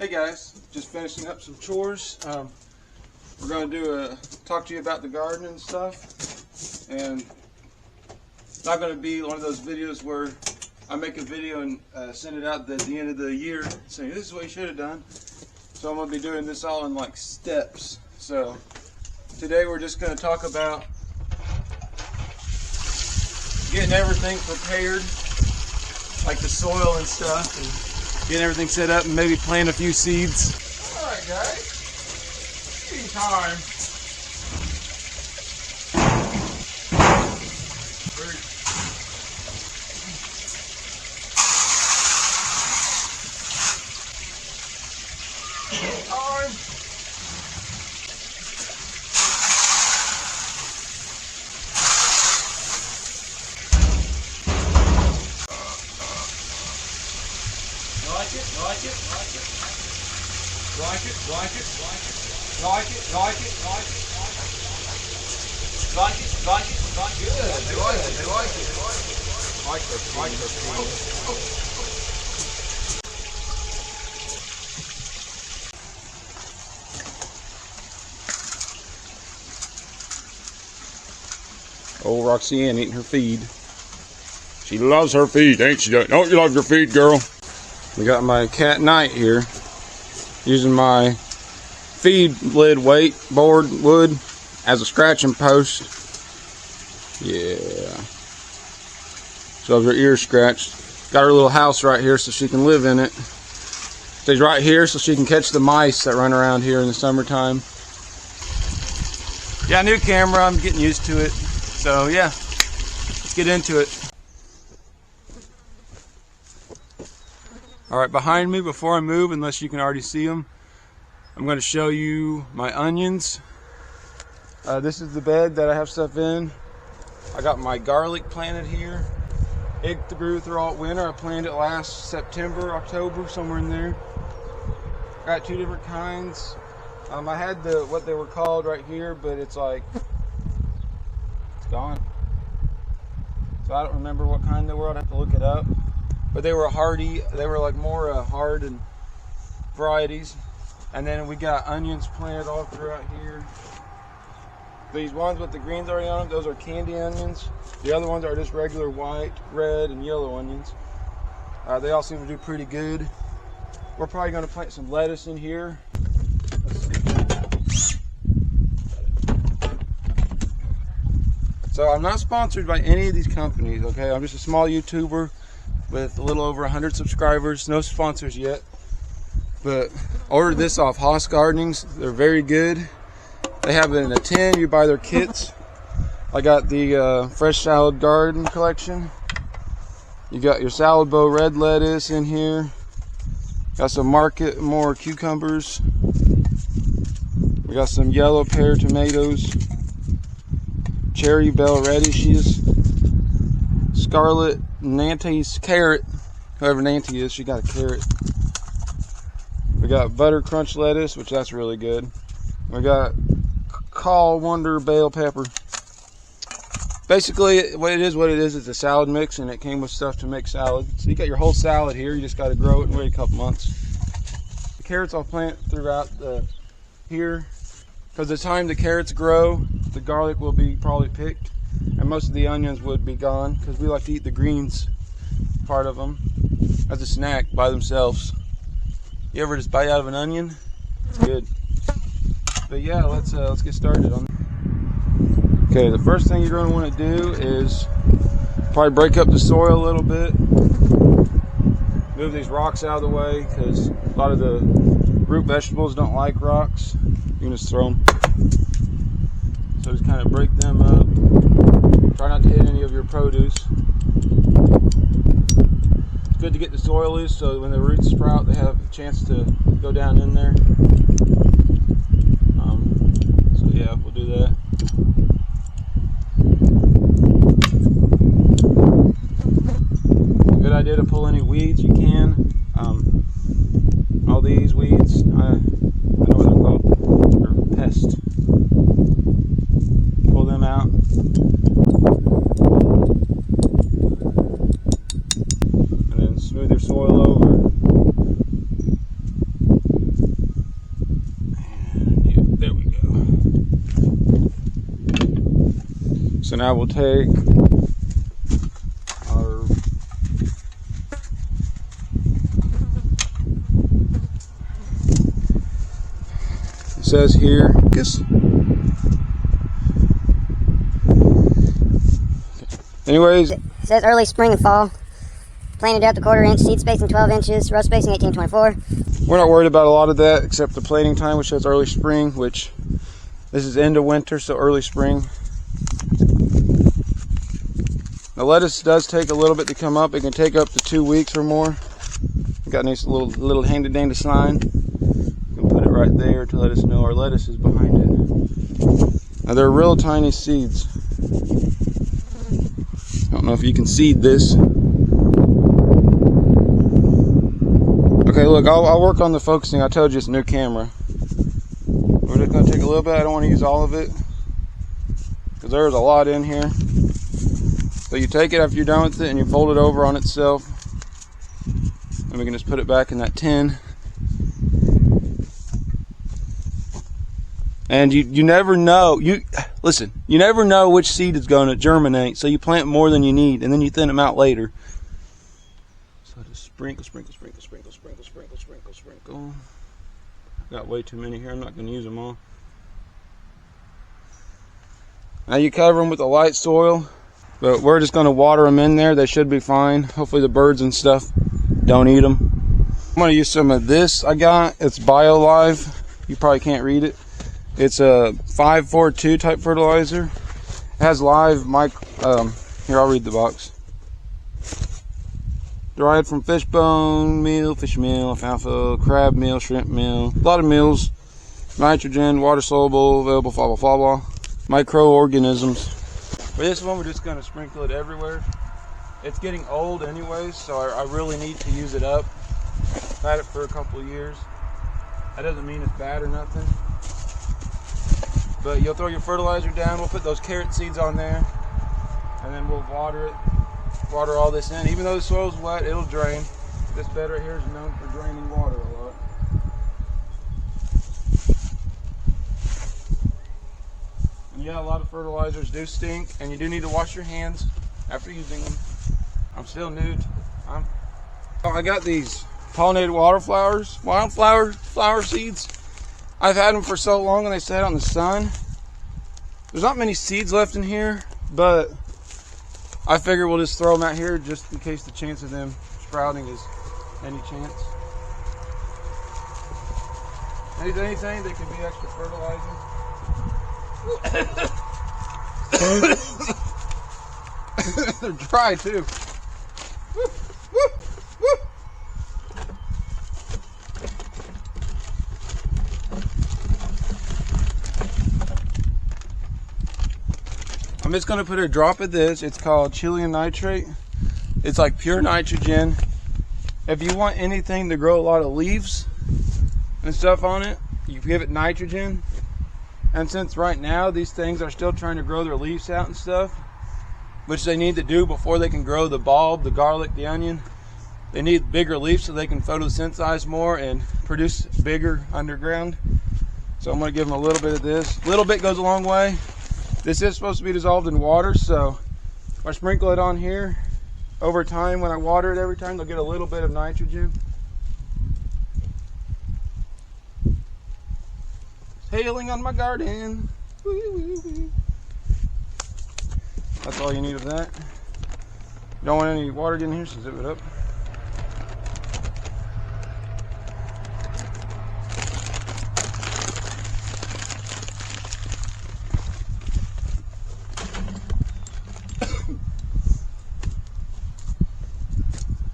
Hey guys, just finishing up some chores. We're going to talk to you about the garden and stuff, and it's not going to be one of those videos where I make a video and send it out at the end of the year saying this is what you should have done. So I'm going to be doing this all in like steps. So today we're just going to talk about getting everything prepared, like the soil and stuff, and getting everything set up and maybe plant a few seeds. Alright guys, feeding time. Old Roxanne eating her feed. She loves her feed, ain't she? Don't you love your feed, girl? We got my cat Knight here, using my feed lid weight board wood as a scratching post. Yeah. So have her ears scratched. Got her little house right here so she can live in it. Stays right here so she can catch the mice that run around here in the summertime. Yeah, new camera, I'm getting used to it. So yeah, let's get into it. Alright, behind me, before I move, unless you can already see them, I'm going to show you my onions. This is the bed that I have stuff in. I got my garlic planted here. It grew throughout winter. I planted it last September, October, somewhere in there. Got two different kinds. I had what they were called right here, but it's like, it's gone. So I don't remember what kind they were. I'd have to look it up. But they were hardy. They were like more hard and varieties. And then we got onions planted all throughout here. These ones with the greens already on them, those are candy onions. The other ones are just regular white, red, and yellow onions. They all seem to do pretty good. We're probably going to plant some lettuce in here. Let's see. So I'm not sponsored by any of these companies, okay? I'm just a small YouTuber with a little over 100 subscribers. No sponsors yet. But ordered this off Haas Gardenings. They're very good. They have it in a tin. You buy their kits. I got the fresh salad garden collection. You got your salad bow red lettuce in here. Got some more cucumbers. We got some yellow pear tomatoes, cherry bell radishes, scarlet Nante's carrot. Whoever Nancy is, she got a carrot. We got butter crunch lettuce, which that's really good. We got call wonder bell pepper. Basically, what it is, it's a salad mix, and it came with stuff to make salad. So you got your whole salad here. You just got to grow it and wait a couple months. The carrots I'll plant throughout here, because the time the carrots grow, the garlic will be probably picked, and most of the onions would be gone, because we like to eat the greens part of them as a snack by themselves. You ever just bite out of an onion? It's good. But yeah, let's get started on. Okay, the first thing you're going to want to do is probably break up the soil a little bit. Move these rocks out of the way, because a lot of the root vegetables don't like rocks. You can just throw them. So just kind of break them up. Try not to hit any of your produce. It's good to get the soil loose so when the roots sprout, they have a chance to go down in there. So yeah, we'll do that. Good idea to pull any weeds you can. All these weeds, I know what they're called. They're pests. Pull them out. And then smooth your soil over. So now we'll take our it says here, anyways, it says early spring and fall. Planted up to 1/4 inch, seed spacing 12 inches, row spacing 18-24. We're not worried about a lot of that except the planting time, which says early spring, which this is end of winter, so early spring. The lettuce does take a little bit to come up. It can take up to 2 weeks or more. Got a nice little handy-dandy sign. You can put it right there to let us know our lettuce is behind it. Now they're real tiny seeds. I don't know if you can seed this. Okay, look, I'll work on the focusing. I told you it's a new camera. We're just going to take a little bit. I don't want to use all of it because there's a lot in here. So you take it after you're done with it and you fold it over on itself. And we can just put it back in that tin. And you never know. Listen, you never know which seed is going to germinate. So you plant more than you need and then you thin them out later. So just sprinkle, sprinkle, sprinkle, sprinkle, sprinkle, sprinkle, sprinkle, sprinkle. Got way too many here. I'm not going to use them all. Now you cover them with a light soil, but we're just going to water them in there. They should be fine. Hopefully the birds and stuff don't eat them. I'm going to use some of this I got. It's BioLive. You probably can't read it. It's a 542 type fertilizer. It has live here, I'll read the box. Derived from fish bone meal, fish meal, alfalfa, crab meal, shrimp meal, a lot of meals, nitrogen, water soluble, available, blah, blah, blah, blah. Microorganisms. For this one, we're just going to sprinkle it everywhere. It's getting old anyways, so I really need to use it up. I've had it for a couple of years. That doesn't mean it's bad or nothing. But you'll throw your fertilizer down, we'll put those carrot seeds on there, and then we'll water it. Water all this in. Even though the soil's wet, it'll drain. This bed right here is known for draining water a lot. And yeah, a lot of fertilizers do stink, and you do need to wash your hands after using them. I'm still new. I got these pollinated wildflower seeds. I've had them for so long and they sat out in the sun. There's not many seeds left in here, but I figure we'll just throw them out here just in case the chance of them sprouting is any chance. Anything that can be extra fertilizer. They're dry too. Woo, woo, woo. I'm just going to put a drop of this. It's called Chilean nitrate. It's like pure nitrogen. If you want anything to grow a lot of leaves and stuff on it, you give it nitrogen. And since right now these things are still trying to grow their leaves out and stuff, which they need to do before they can grow the bulb, the garlic, the onion, they need bigger leaves so they can photosynthesize more and produce bigger underground. So I'm going to give them a little bit of this. A little bit goes a long way. This is supposed to be dissolved in water, so if I sprinkle it on here, over time when I water it every time, they'll get a little bit of nitrogen. Hailing on my garden. That's all you need of that. You don't want any water getting here, so zip it up.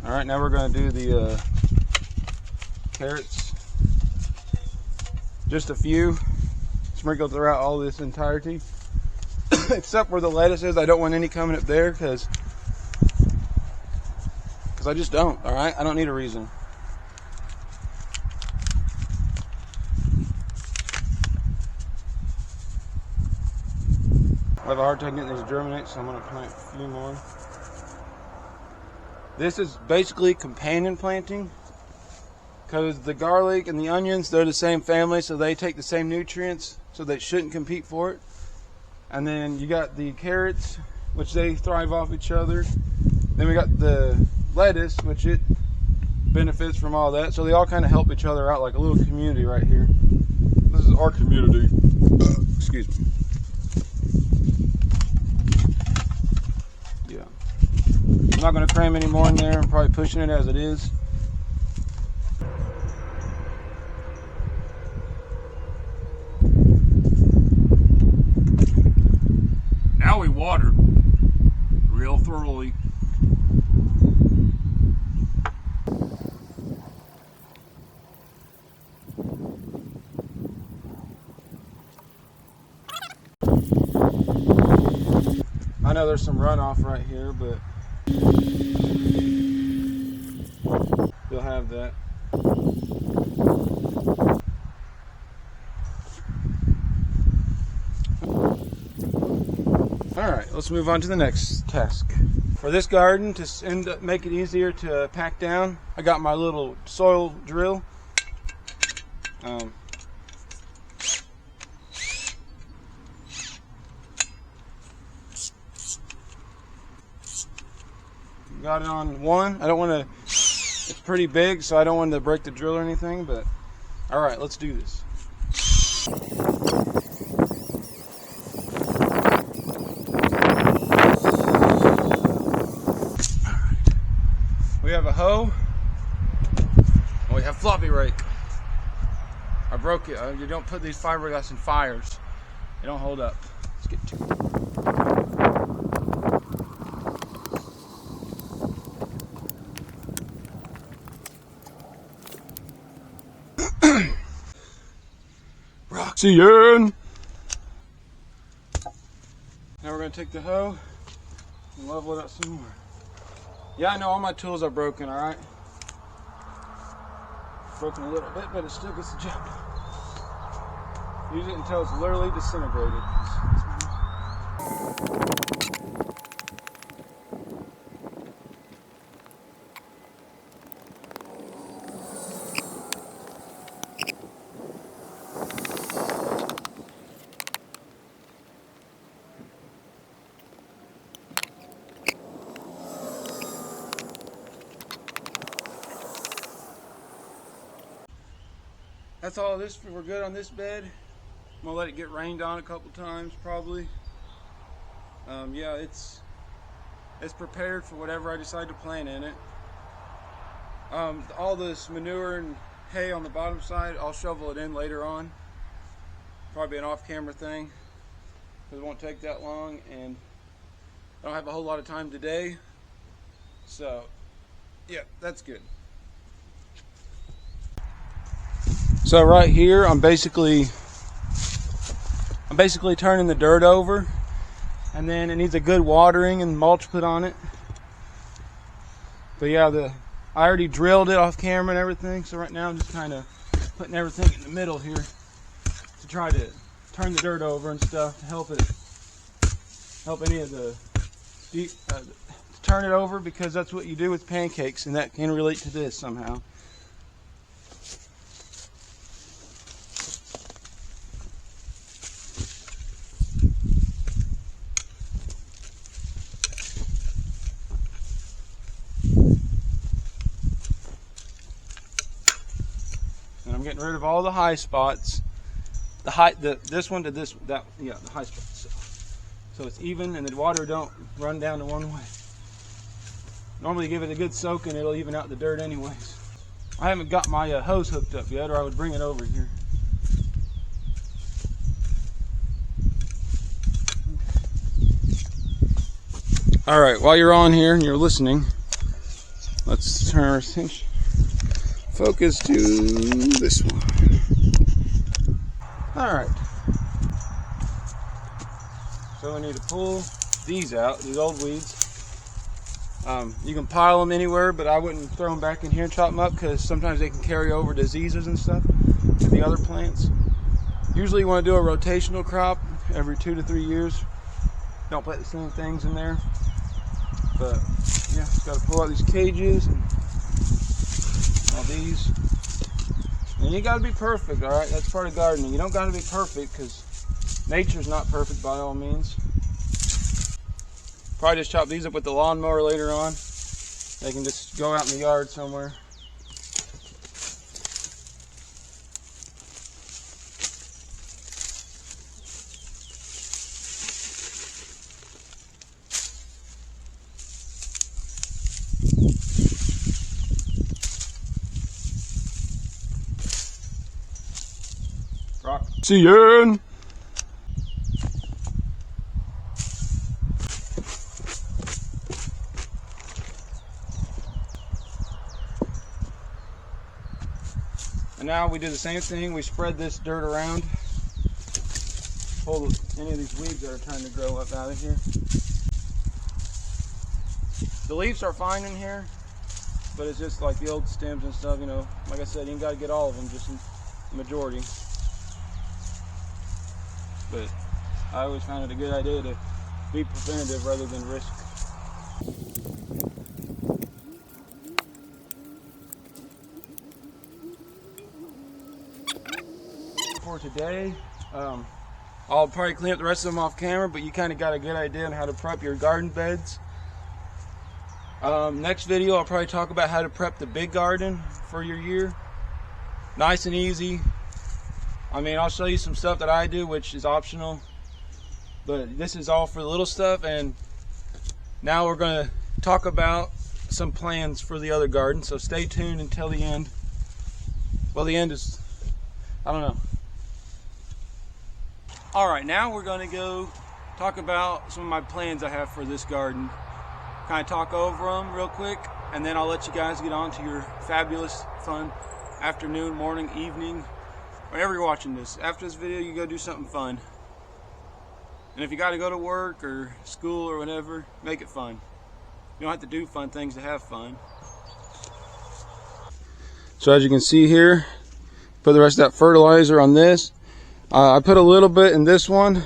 Alright, now we're going to do the carrots. Just a few. Sprinkle throughout all this entirety. Except where the lettuce is. I don't want any coming up there because I just don't. Alright, I don't need a reason. I have a hard time getting these to germinate, so I'm going to plant a few more. This is basically companion planting because the garlic and the onions, they're the same family, so they take the same nutrients, so they shouldn't compete for it. And then you got the carrots, which they thrive off each other. Then we got the lettuce, which it benefits from all that. So they all kind of help each other out like a little community right here. This is our community. Excuse me. Yeah. I'm not going to cram any more in there. I'm probably pushing it as it is. Now we water real thoroughly. I know there's some runoff right here, but you'll have that. Alright, let's move on to the next task. For this garden, to make it easier to pack down, I got my little soil drill. Got it on one. I don't want to, it's pretty big, so I don't want to break the drill or anything, but alright, let's do this. We have a hoe, and we have floppy rake. I broke it. You don't put these fiberglass in fires. They don't hold up. Let's get to it. Roxanne! Now we're going to take the hoe and level it out some more. Yeah, I know all my tools are broken, alright? Broken a little bit, but it still gets the job done. Use it until it's literally disintegrated. That's all this. We're good on this bed. I'm gonna let it get rained on a couple times probably. Yeah, it's prepared for whatever I decide to plant in it. All this manure and hay on the bottom side, I'll shovel it in later on. Probably an off-camera thing, because it won't take that long, and I don't have a whole lot of time today. So, yeah, that's good. So right here, I'm basically turning the dirt over, and then it needs a good watering and mulch put on it. But yeah, I already drilled it off camera and everything. So right now I'm just kind of putting everything in the middle here to try to turn the dirt over and stuff to help any of the turn it over, because that's what you do with pancakes, and that can relate to this somehow. Getting rid of all the high spots, this one to this, the high spots, so it's even and the water don't run down to one way. Normally give it a good soak and it'll even out the dirt anyways. I haven't got my hose hooked up yet, or I would bring it over here. Alright, while you're on here and you're listening, let's turn our attention. Focus to this one. Alright. So we need to pull these out, these old weeds. You can pile them anywhere, but I wouldn't throw them back in here and chop them up, because sometimes they can carry over diseases and stuff to the other plants. Usually you want to do a rotational crop every 2 to 3 years. Don't put the same things in there. But yeah, just got to pull out these cages and all these, and you got to be perfect. All right, that's part of gardening. You don't got to be perfect, because Nature's not perfect by all means. Probably just chop these up with the lawnmower later on. They can just go out in the yard somewhere. Rock. See ya! And now we do the same thing. We spread this dirt around. Pull any of these weeds that are trying to grow up out of here. The leaves are fine in here, but it's just like the old stems and stuff, you know. Like I said, you ain't got to get all of them, just the majority. But I always found it a good idea to be preventative rather than risk. For today, I'll probably clean up the rest of them off camera, but you kind of got a good idea on how to prep your garden beds. Next video, I'll probably talk about how to prep the big garden for your year. Nice and easy. I mean, I'll show you some stuff that I do, which is optional, but this is all for the little stuff. And now we're going to talk about some plans for the other garden, so stay tuned until the end. Well, the end is, I don't know. All right, now we're going to go talk about some of my plans I have for this garden. Kind of talk over them real quick, and then I'll let you guys get on to your fabulous, fun afternoon, morning, evening, whenever you're watching this. After this video, you go do something fun. And if you got to go to work or school or whatever, make it fun. You don't have to do fun things to have fun. So as you can see here, put the rest of that fertilizer on this. I put a little bit in this one,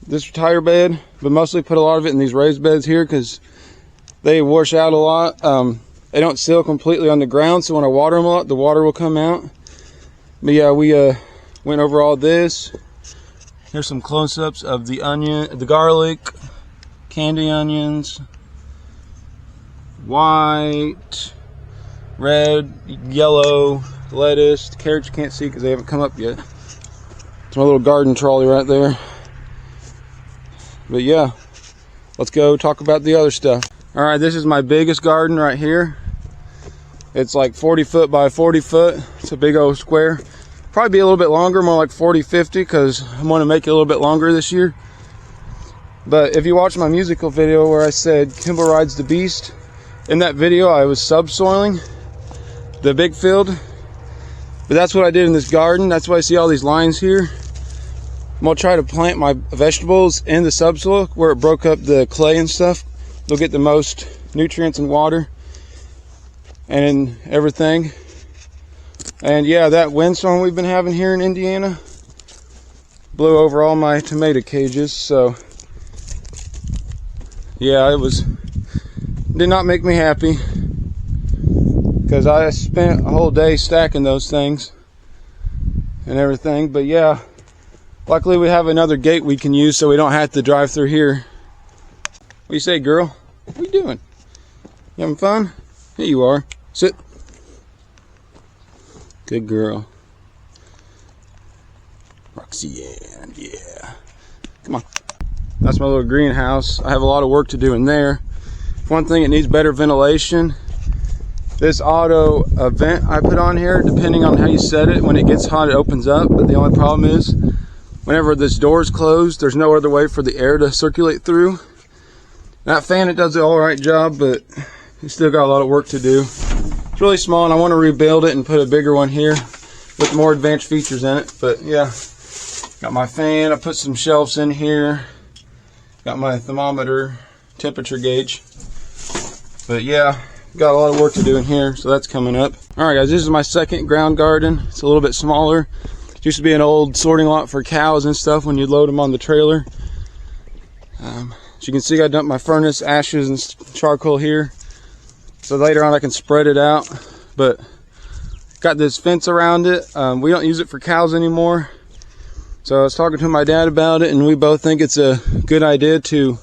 this tire bed, but mostly put a lot of it in these raised beds here because they wash out a lot. They don't seal completely on the ground, so when I water them a lot, the water will come out. But yeah, we went over all this. Here's some close-ups of the onion, the garlic, candy onions, white, red, yellow, lettuce. The carrots you can't see because they haven't come up yet. It's my little garden trolley right there. But yeah, let's go talk about the other stuff. All right, this is my biggest garden right here. It's like 40 foot by 40 foot. It's a big old square. Probably be a little bit longer, more like 40, 50, because I want to make it a little bit longer this year. But if you watch my musical video where I said Kimball rides the beast, in that video I was subsoiling the big field. But that's what I did in this garden. That's why I see all these lines here. I'm gonna try to plant my vegetables in the subsoil where it broke up the clay and stuff. They'll get the most nutrients and water and everything. And yeah, that windstorm we've been having here in Indiana blew over all my tomato cages. So yeah, did not make me happy because I spent a whole day stacking those things and everything. But yeah, luckily we have another gate we can use so we don't have to drive through here. What do you say, girl? What are you doing? You having fun? Here you are. Sit. Good girl. Roxanne, yeah. Come on. That's my little greenhouse. I have a lot of work to do in there. One thing, it needs better ventilation. This auto vent I put on here, depending on how you set it, when it gets hot it opens up, but the only problem is whenever this door is closed, there's no other way for the air to circulate through. That fan, it does an alright job, but it's still got a lot of work to do. It's really small and I want to rebuild it and put a bigger one here with more advanced features in it. But yeah, got my fan, I put some shelves in here, got my thermometer, temperature gauge. But yeah, got a lot of work to do in here, so that's coming up. Alright guys, this is my second ground garden. It's a little bit smaller. It used to be an old sorting lot for cows and stuff when you'd load them on the trailer. As you can see, I dumped my furnace ashes and charcoal here, so later on I can spread it out. But got this fence around it. We don't use it for cows anymore. So I was talking to my dad about it, and we both think it's a good idea to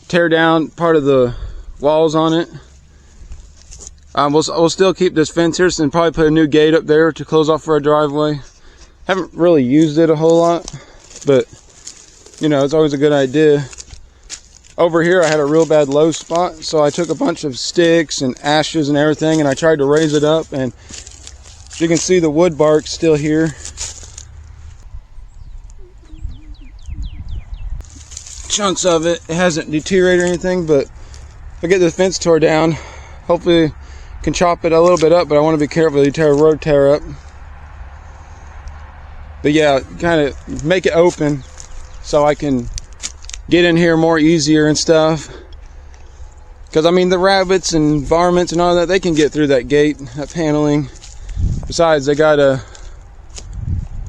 tear down part of the walls on it. We'll still keep this fence here and probably put a new gate up there to close off our driveway. Haven't really used it a whole lot, but you know, it's always a good idea. Over here I had a real bad low spot, so I took a bunch of sticks and ashes and everything, and I tried to raise it up, and you can see the wood bark still here. Chunks of it. It hasn't deteriorated or anything, but if I get the fence tore down, hopefully I can chop it a little bit up, but I want to be careful to tear a road tear up. But yeah, kind of make it open so I can get in here more easier and stuff. Because I mean, the rabbits and varmints and all that, they can get through that gate, that paneling. Besides, they got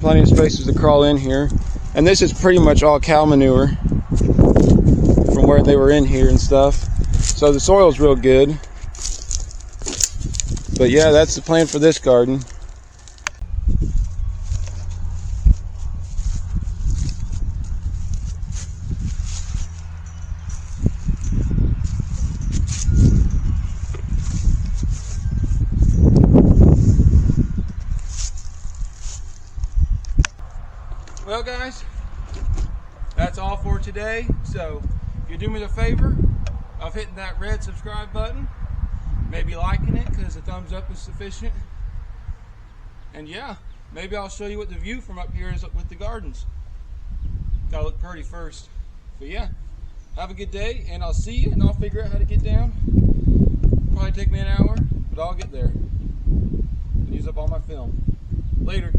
plenty of spaces to crawl in here. And this is pretty much all cow manure from where they were in here and stuff. So the soil's real good. But yeah, that's the plan for this garden. Well guys, that's all for today. So if you do me the favor of hitting that red subscribe button, maybe liking it because a thumbs up is sufficient, and yeah, maybe I'll show you what the view from up here is with the gardens. Gotta look pretty first. But yeah, have a good day, and I'll see you, and I'll figure out how to get down. Probably take me an hour, but I'll get there and use up all my film. Later.